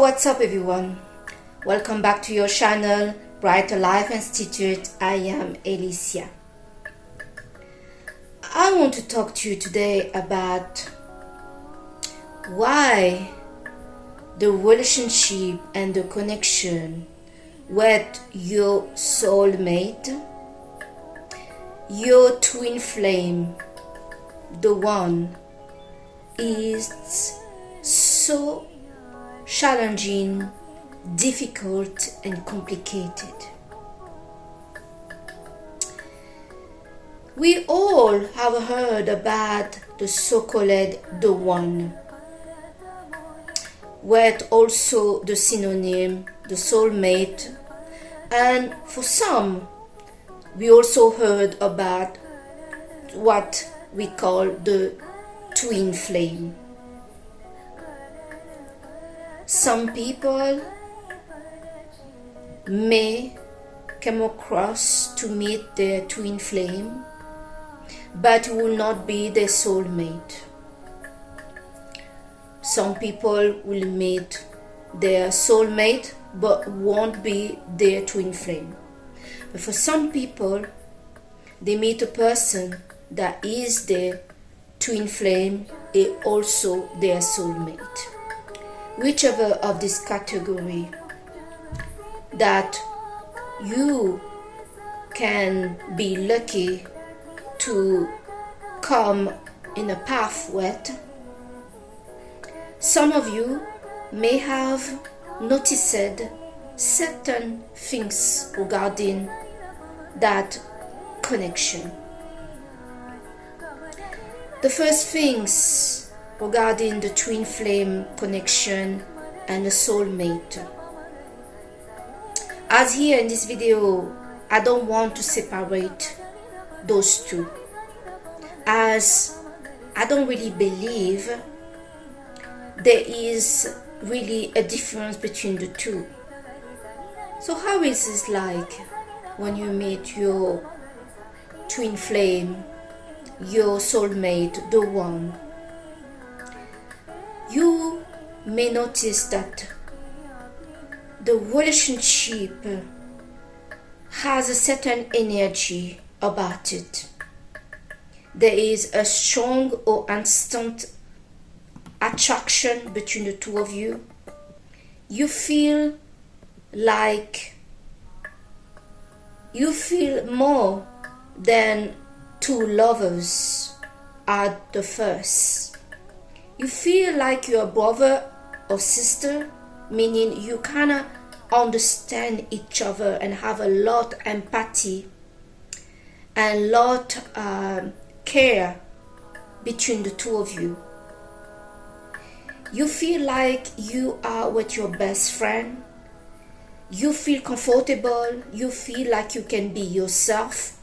So what's up everyone? Welcome back to your channel, Brighter Life Institute. I am Alicia. I want to talk to you today about why the relationship and the connection with your soulmate, your twin flame, the one, is so challenging, difficult, and complicated. We all have heard about the so-called the one, with also the synonym the soulmate, and for some we also heard about what we call the twin flame. Some people may come across to meet their twin flame, but it will not be their soulmate. Some people will meet their soulmate but won't be their twin flame. But for some people, they meet a person that is their twin flame and also their soulmate. Whichever of this category that you can be lucky to come in a path with, some of you may have noticed certain things regarding that connection. The first things regarding the twin flame connection and the soulmate. As here in this video, I don't want to separate those two, as I don't really believe there is really a difference between the two. So how is this like when you meet your twin flame, your soulmate, the one? You may notice that the relationship has a certain energy about it. There is a strong or instant attraction between the two of you. You feel more than two lovers at the first. You feel like you're a brother or sister, meaning you kind of understand each other and have a lot of empathy and lot care between the two of you. You feel like you are with your best friend. You feel comfortable. You feel like you can be yourself.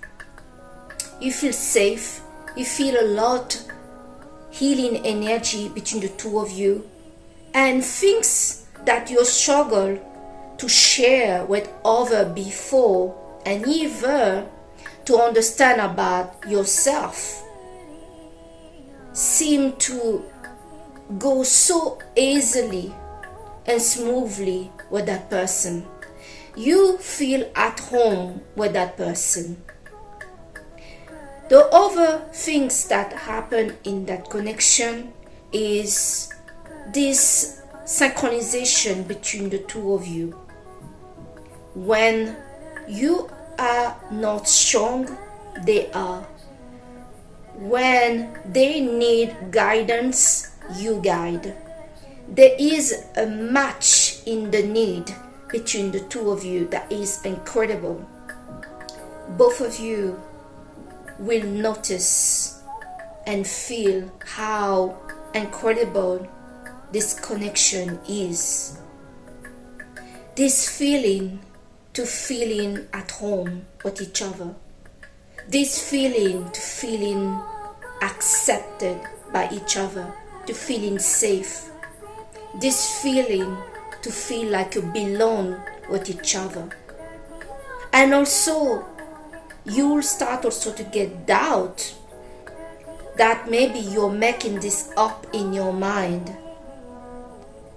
You feel safe. You feel a lot healing energy between the two of you, and things that you struggle to share with others before and even to understand about yourself seem to go so easily and smoothly with that person. You feel at home with that person. The other things that happen in that connection is this synchronization between the two of you. When you are not strong, they are. When they need guidance, you guide. There is a match in the need between the two of you that is incredible. Both of you will notice and feel how incredible this connection is. This feeling to feeling at home with each other. This feeling to feeling accepted by each other, to feeling safe. This feeling to feel like you belong with each other. And also, you'll start also to get doubt that maybe you're making this up in your mind.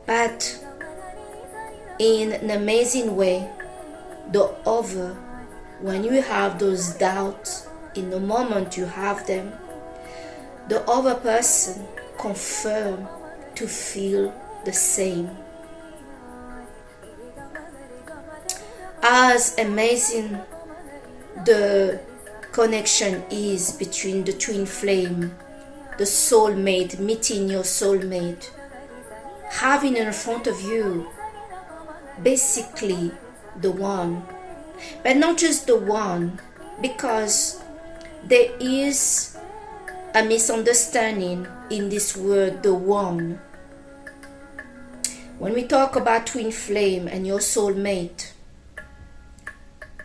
But in an amazing way, the other, when you have those doubts, in the moment you have them, the other person confirm to feel the same. As amazing the connection is between the twin flame, the soulmate, meeting your soulmate, having in front of you basically the one, but not just the one, because there is a misunderstanding in this word, the one. When we talk about twin flame and your soulmate,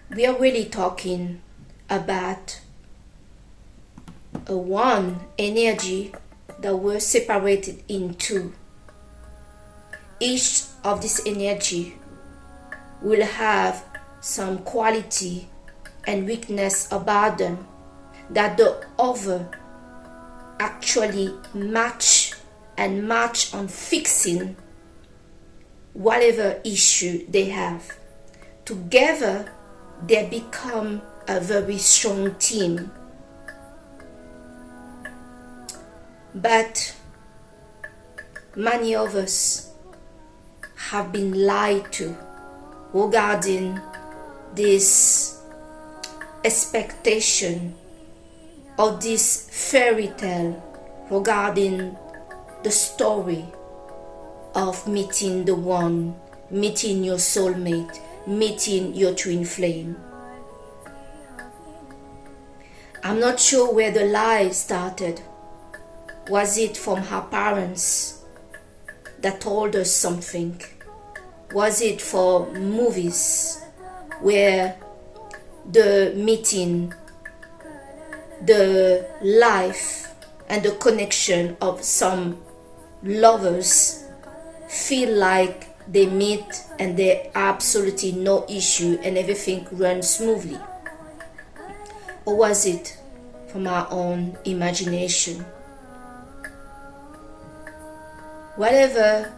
we are really talking about a one energy that were separated in two. Each of this energy will have some quality and weakness about them that the other actually match on fixing whatever issue they have. Together they become a very strong team. But many of us have been lied to regarding this expectation of this fairy tale, regarding the story of meeting the one, meeting your soulmate, meeting your twin flame. I'm not sure where the lie started. Was it from her parents that told us something? Was it for movies where the meeting, the life and the connection of some lovers feel like they meet and there absolutely no issue and everything runs smoothly? Or was it from our own imagination? Whatever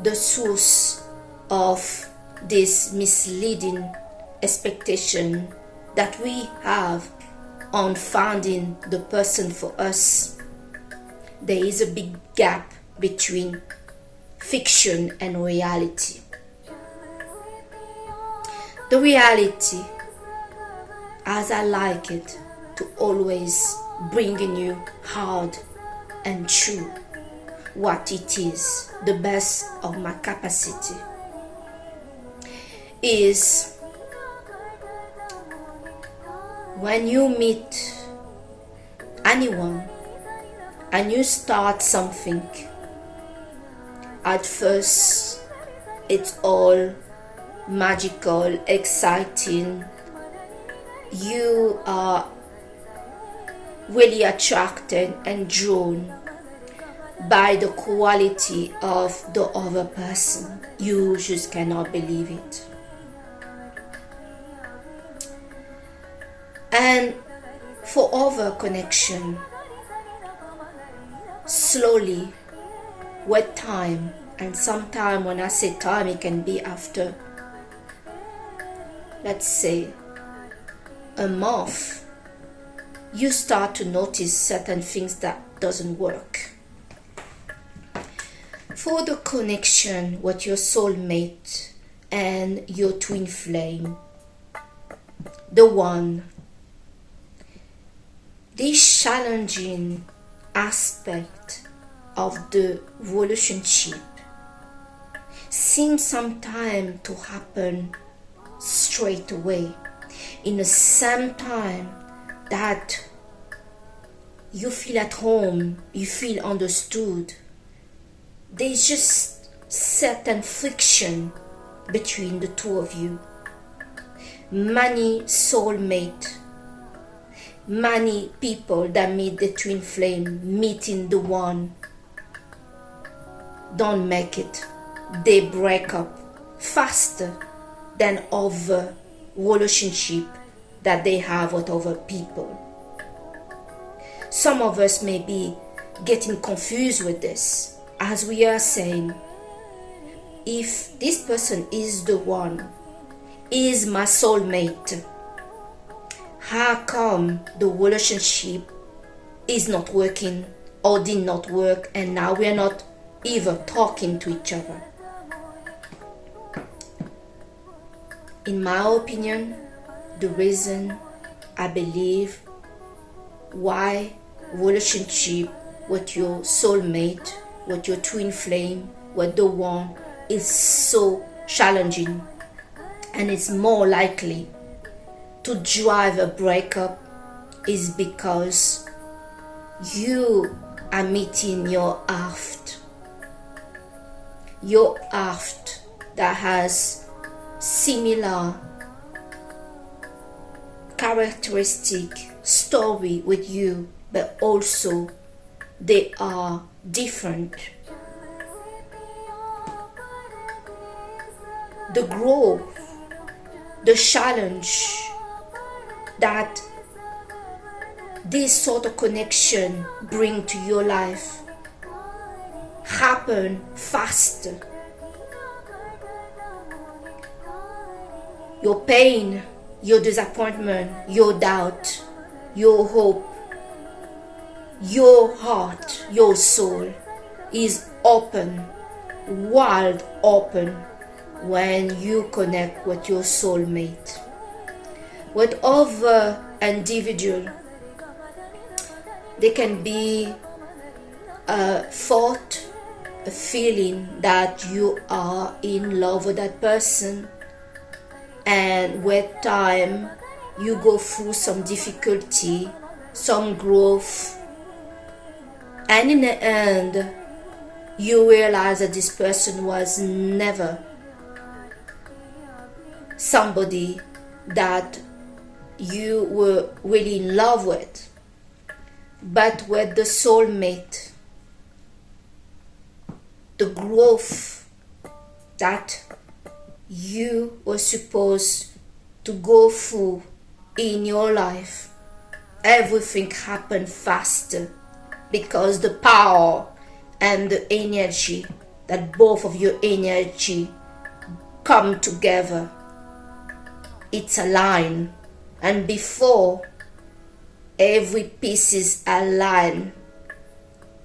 the source of this misleading expectation that we have on finding the person for us, there is a big gap between fiction and reality. The reality, as I like it, to always bringing you hard and true what it is, the best of my capacity, is when you meet anyone and you start something, at first it's all magical, exciting. You are really attracted and drawn by the quality of the other person. You just cannot believe it. And for other connection, slowly, with time, and sometime when I say time, it can be after, let's say, a month, you start to notice certain things that doesn't work. For the connection with your soulmate and your twin flame, the one, this challenging aspect of the relationship seems sometimes to happen straight away, in the same time that you feel at home, you feel understood. There's just certain friction between the two of you. Many soulmates, many people that meet the twin flame, meeting the one, don't make it. They break up faster than other relationship that they have with other people. Some of us may be getting confused with this, as we are saying, if this person is the one, is my soulmate, how come the relationship is not working or did not work, and now we are not even talking to each other? In my opinion, the reason I believe why relationship with your soulmate, with your twin flame, with the one is so challenging and it's more likely to drive a breakup is because you are meeting your half that has similar characteristic story with you, but also they are different. The growth, the challenge that this sort of connection bring to your life happen faster. Your pain, your disappointment, your doubt, your hope, your heart, your soul is open, wide open when you connect with your soulmate. With other individual, there can be a thought, a feeling that you are in love with that person, and with time you go through some difficulty, some growth, and in the end you realize that this person was never somebody that you were really in love with. But with the soulmate, the growth that you were supposed to go through in your life, everything happened faster because the power and the energy, that both of your energy come together, it's aligned. And before every piece is aligned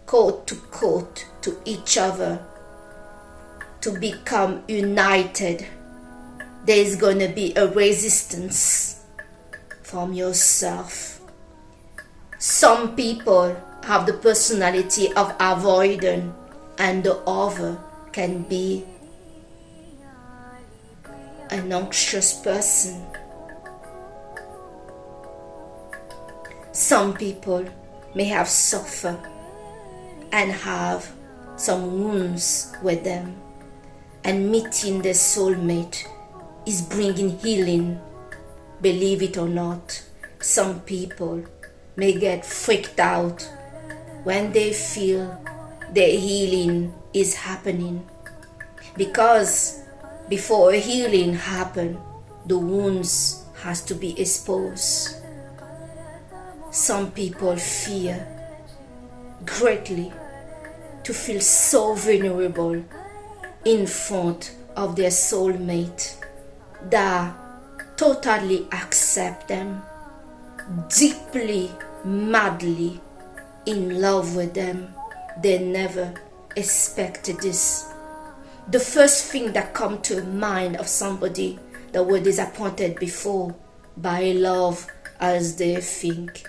coat to each other to become united, there's gonna be a resistance from yourself. Some people have the personality of avoidant, and the other can be an anxious person. Some people may have suffered and have some wounds with them, and meeting their soulmate is bringing healing. Believe it or not, some people may get freaked out when they feel their healing is happening, because before a healing happen, the wounds has to be exposed. Some people fear greatly to feel so vulnerable in front of their soulmate that totally accept them, deeply, madly in love with them. They never expected this. The first thing that comes to mind of somebody that were disappointed before by love as they think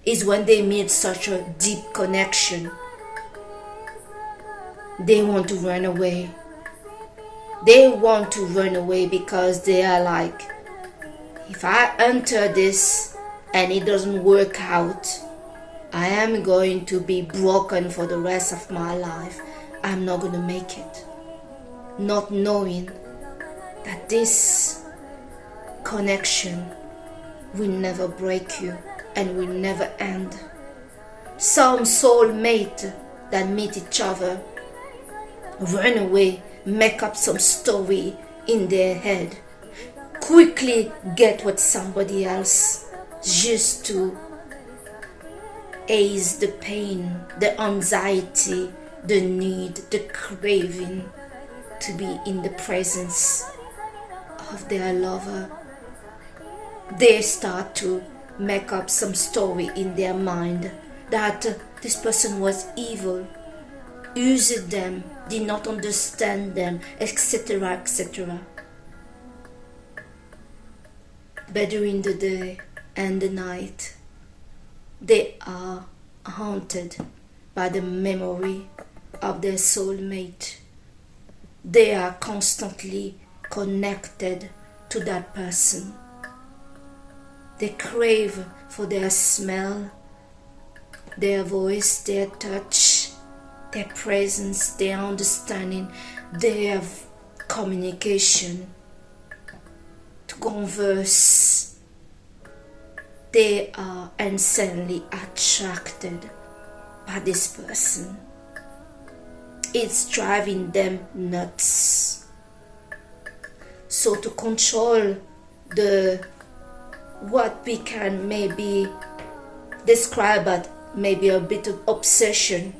is when they meet such a deep connection, they want to run away. They want to run away because they are like, if I enter this and it doesn't work out, I am going to be broken for the rest of my life. I'm not going to make it. Not knowing that this connection will never break you and will never end. Some soulmate that meet each other run away, make up some story in their head, quickly get with somebody else just to ease the pain, the anxiety, the need, the craving to be in the presence of their lover. They start to make up some story in their mind that this person was evil, used them, did not understand them, etc., etc. But during the day and the night, they are haunted by the memory of their soulmate. They are constantly connected to that person. They crave for their smell, their voice, their touch, their presence, their understanding, their communication, to converse. They are insanely attracted by this person. It's driving them nuts. So to control what we can maybe describe as maybe a bit of obsession,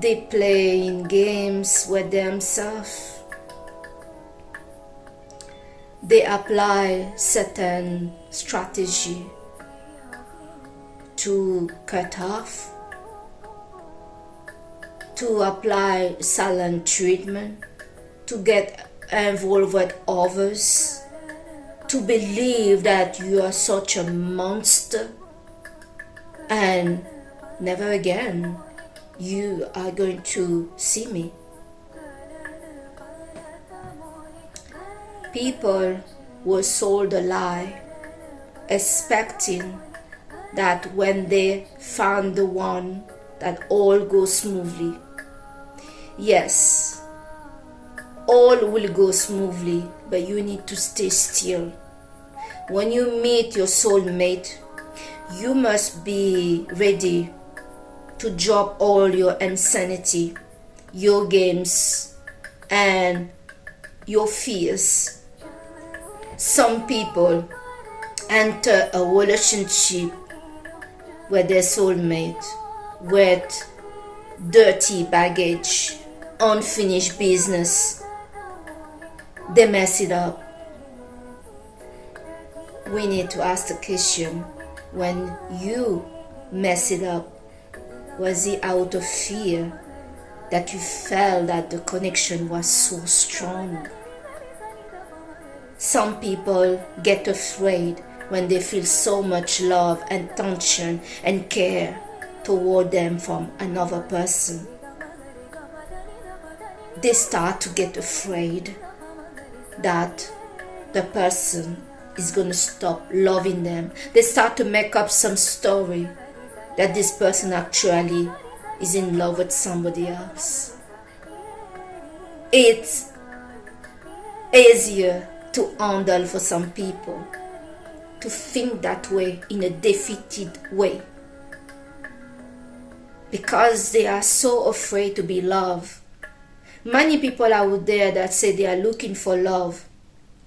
they play in games with themselves. They apply certain strategy to cut off, to apply silent treatment, to get involved with others, to believe that you are such a monster and never again you are going to see me. People were sold a lie, expecting that when they found the one, that all goes smoothly. Yes, all will go smoothly, but you need to stay still. When you meet your soulmate, you must be ready to drop all your insanity, your games, and your fears. Some people enter a relationship with their soulmate with dirty baggage, unfinished business. They mess it up. We need to ask the question, when you mess it up, was it out of fear that you felt that the connection was so strong? Some people get afraid when they feel so much love and attention and care toward them from another person. They start to get afraid that the person is going to stop loving them. They start to make up some story that this person actually is in love with somebody else. It's easier to handle for some people to think that way, in a defeated way, because they are so afraid to be loved. Many people out there that say they are looking for love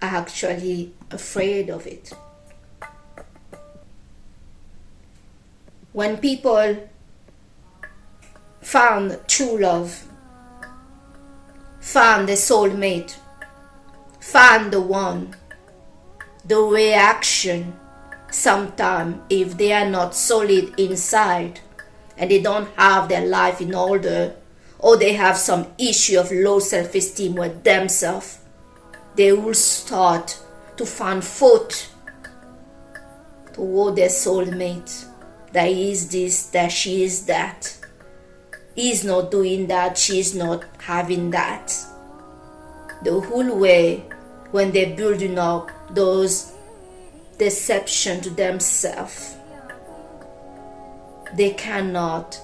are actually afraid of it. When people found true love, found the soulmate, found the one, the reaction, sometimes if they are not solid inside and they don't have their life in order, or they have some issue of low self-esteem with themselves, they will start to find fault toward their soulmate. That he is this, that she is that. He's not doing that, she's not having that. The whole way, when they're building up those deception to themselves, they cannot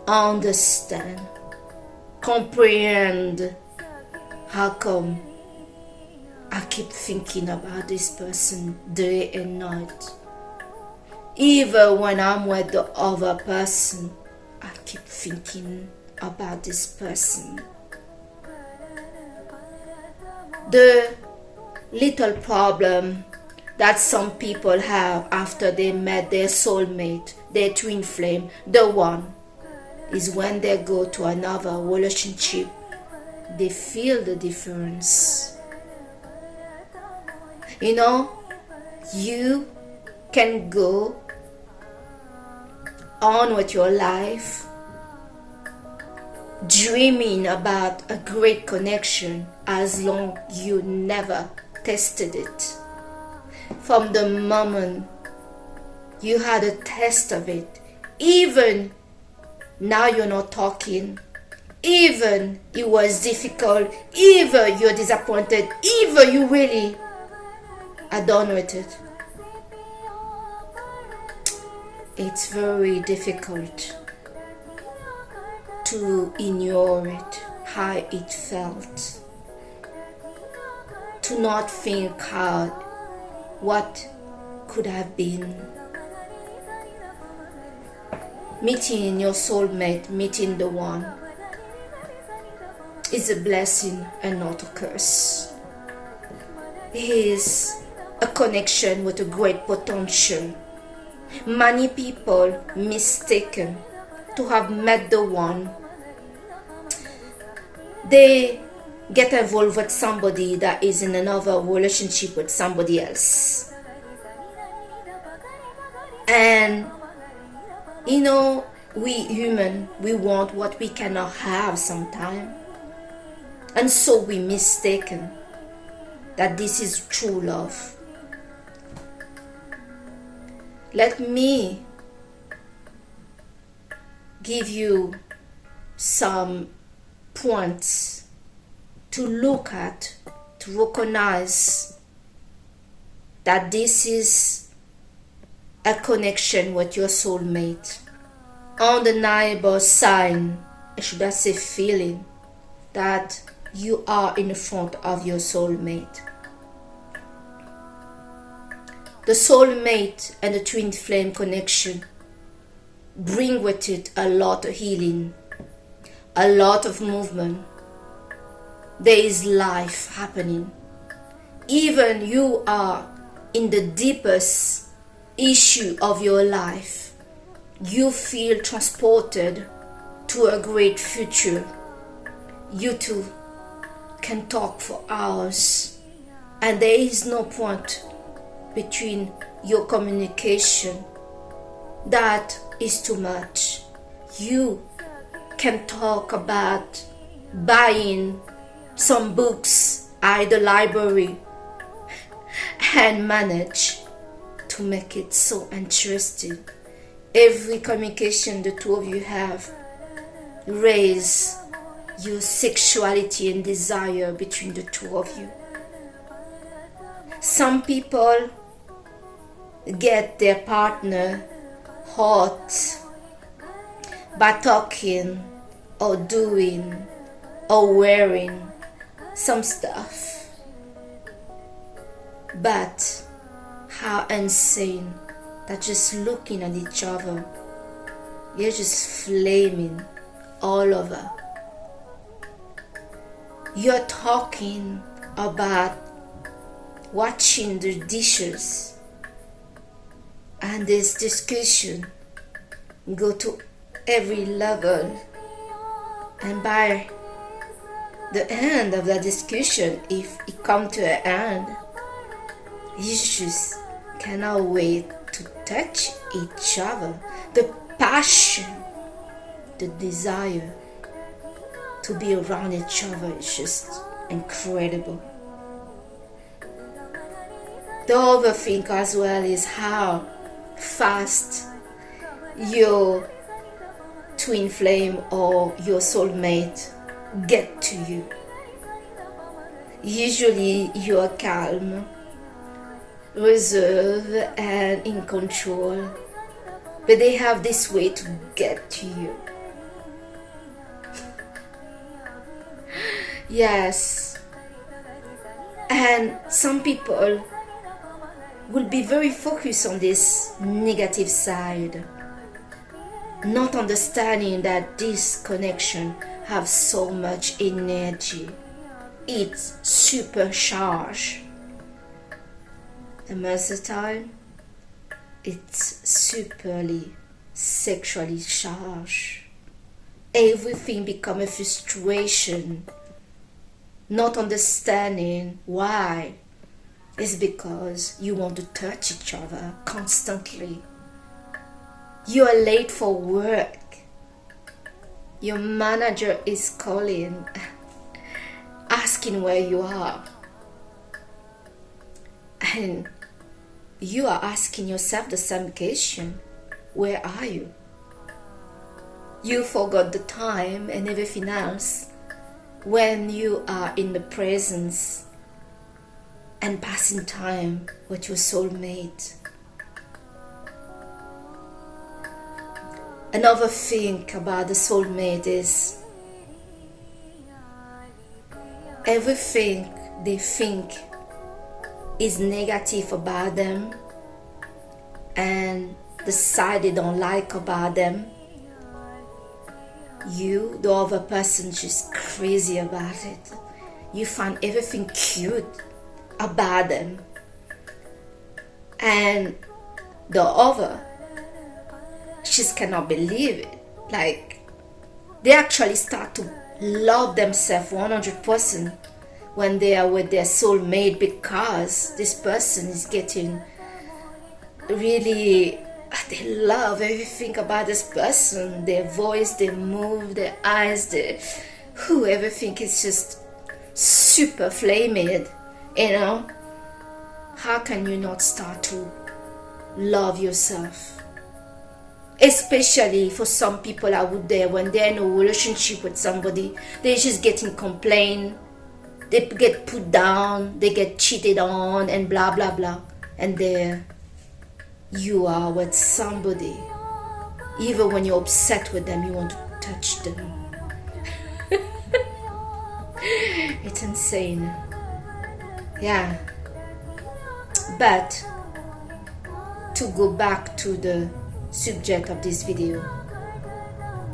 understand, comprehend how come I keep thinking about this person day and night. Even when I'm with the other person, I keep thinking about this person. The little problem that some people have after they met their soulmate, their twin flame, the one, is when they go to another relationship, they feel the difference. You know, you can go on with your life dreaming about a great connection as long you never tested it. From the moment you had a test of it, even now you're not talking, even it was difficult, even you're disappointed, even you really are done with it, it's very difficult to ignore it, how it felt, to not think hard what could have been. Meeting your soulmate, meeting the one, is a blessing and not a curse. It is a connection with a great potential. Many people mistaken to have met the one. They get involved with somebody that is in another relationship with somebody else. And you know, we human, we want what we cannot have sometimes. And so we mistaken that this is true love. Let me give you some points to look at, to recognize that this is a connection with your soulmate. Undeniable sign, should I say feeling, that you are in front of your soulmate. The soulmate and the twin flame connection bring with it a lot of healing, a lot of movement. There is life happening. Even you are in the deepest issue of your life, you feel transported to a great future. You two can talk for hours, and there is no point between your communication. That is too much. You can talk about buying some books at the library and manage to make it so interesting. Every communication the two of you have raise your sexuality and desire between the two of you. Some people get their partner hot by talking or doing or wearing some stuff. But how insane that just looking at each other, you're just flaming all over. You're talking about watching the dishes, and this discussion go to every level, and by the end of the discussion, if it comes to an end, you just cannot wait to touch each other. The passion, the desire to be around each other is just incredible. The other thing as well is how fast your twin flame or your soulmate get to you. Usually you are calm, reserved and in control, but they have this way to get to you. Yes, and some people will be very focused on this negative side, not understanding that this connection have so much energy. It's supercharged. And most of the time, it's superly sexually charged. everything become a frustration, not understanding why. It's because you want to touch each other constantly. You are late for work. Your manager is calling, asking where you are. And you are asking yourself the same question. Where are you? You forgot the time and everything else when you are in the presence and passing time with your soulmate. Another thing about the soulmate is everything they think is negative about them and the side they don't like about them, you, the other person, just crazy about it. You find everything cute about them, and the other just cannot believe it. Like, they actually start to love themselves 100% when they are with their soulmate, because this person is getting really, they love everything about this person, their voice, their move, their eyes, everything is just super flaming, you know. How can you not start to love yourself? Especially for some people out there, when they're in a relationship with somebody, they're just getting complained, they get put down, they get cheated on, and blah blah blah. And there you are with somebody, even when you're upset with them, you want to touch them. It's insane. Yeah. But to go back to the subject of this video,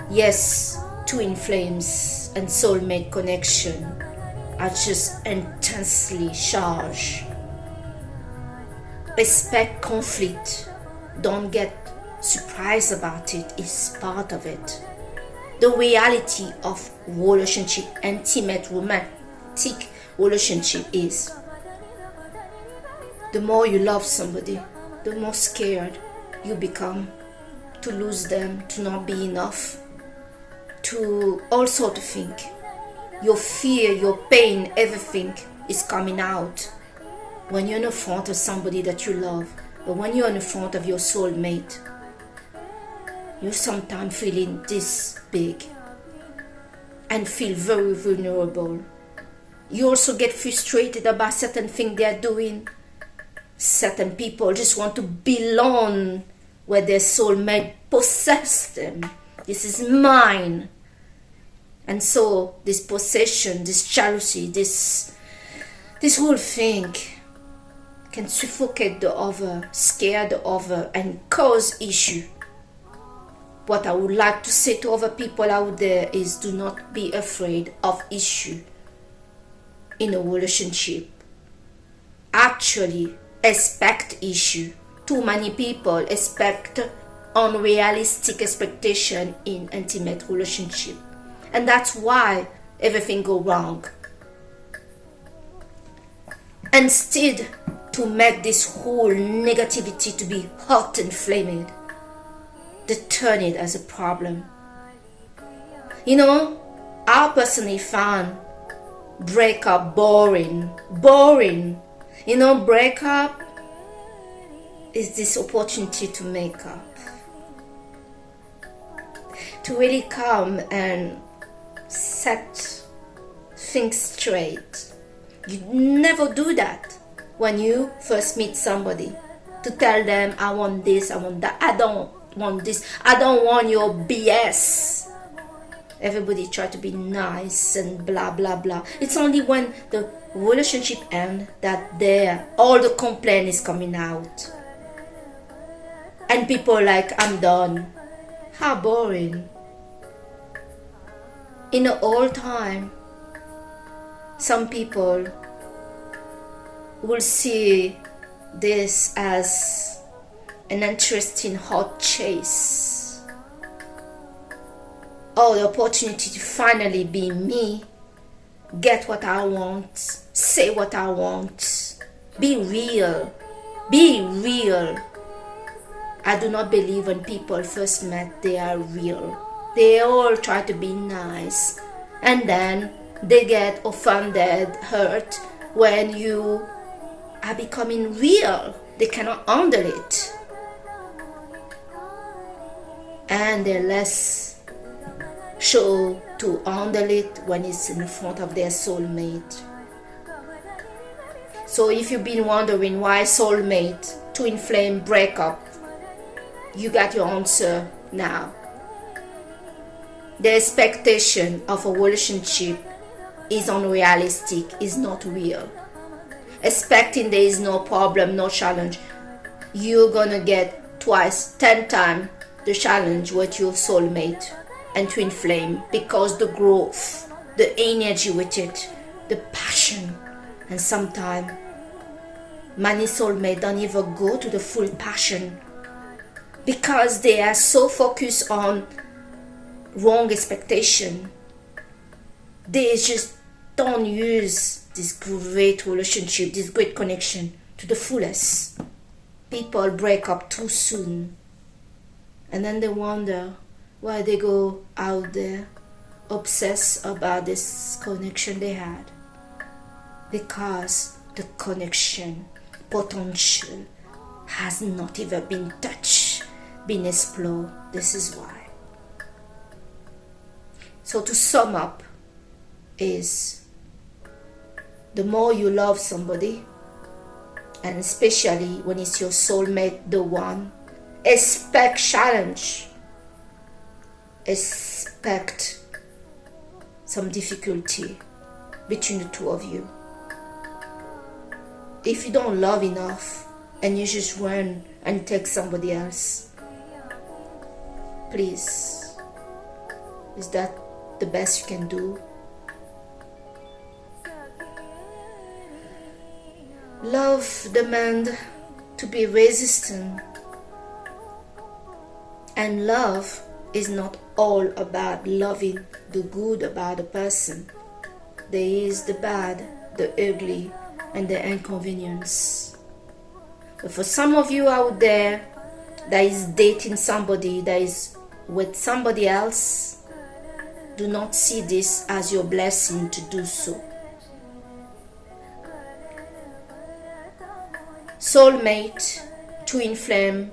yes, twin flames and soulmate connection are just intensely charged. Respect conflict, don't get surprised about it, is part of it. The reality of relationship, intimate romantic relationship, is the more you love somebody, the more scared you become to lose them, to not be enough, to all sort of things. Your fear, your pain, everything is coming out when you're in front of somebody that you love. But when you're in front of your soulmate, you're sometimes feeling this big and feel very vulnerable. You also get frustrated about certain things they're doing. Certain people just want to belong where their soulmate possess them. This is mine. And so this possession, this jealousy, this whole thing can suffocate the other, scare the other, and cause issue. What I would like to say to other people out there is, do not be afraid of issue in a relationship. Actually, expect issue. Too many people expect unrealistic expectation in intimate relationship, and that's why everything go wrong. Instead to make this whole negativity to be hot and flaming, they turn it as a problem. You know, I personally found breakup boring. You know, breakup is this opportunity to make up, to really come and set things straight. You never do that when you first meet somebody, to tell them, I want this, I want that, I don't want this, I don't want your BS. Everybody try to be nice and blah blah blah. It's only when the relationship ends that all the complaint is coming out, and people are like, I'm done. How boring. In the old time, some people will see this as an interesting hot chase. or the opportunity to finally be me, get what I want, say what I want, be real, be real. I do not believe when people first met they are real. They all try to be nice, and then they get offended, hurt when you are becoming real. They cannot handle it, and they're less sure to handle it when it's in front of their soulmate. So if you've been wondering why soulmate, twin flame breakup, you got your answer now. The expectation of a relationship is unrealistic, is not real. Expecting there is no problem, no challenge, you're gonna get twice, 10 times the challenge with your soulmate and twin flame, because the growth, the energy with it, the passion, and sometimes many soulmates don't even go to the full passion because they are so focused on wrong expectation. They just don't use this great relationship, this great connection to the fullest. People break up too soon, and then they wonder why they go out there obsessed about this connection they had. Because the connection potential has not even been touched, been explored. This is why. So to sum up is, the more you love somebody, and especially when it's your soulmate, the one, expect challenge, expect some difficulty between the two of you. If you don't love enough and you just run and take somebody else, please, is that the best you can do? Love demands to be resistant, and love is not all about loving the good about a person. There is the bad, the ugly, and the inconvenience. But for some of you out there that is dating somebody that is with somebody else, do not see this as your blessing to do so. Soulmate, twin flame,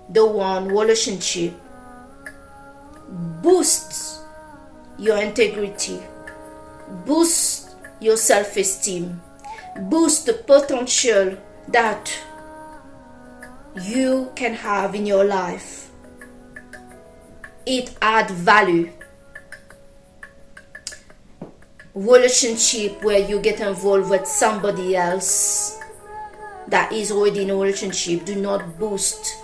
the one relationship boosts your integrity, boosts your self-esteem, boosts the potential that you can have in your life. It adds value. Relationship where you get involved with somebody else that is already in a relationship do not boost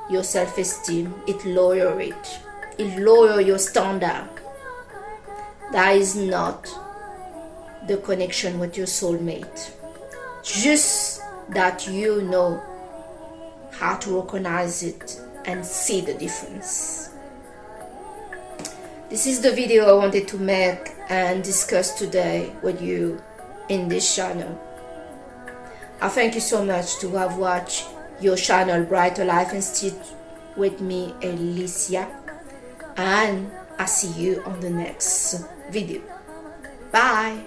your self-esteem. It lower it. It lower your standard. That is not the connection with your soulmate. Just that you know how to recognize it and see the difference. This is the video I wanted to make and discuss today with you in this channel. I thank you so much to have watched your channel Brighter Life Institute with me, Alicia, and I see you on the next video. Bye.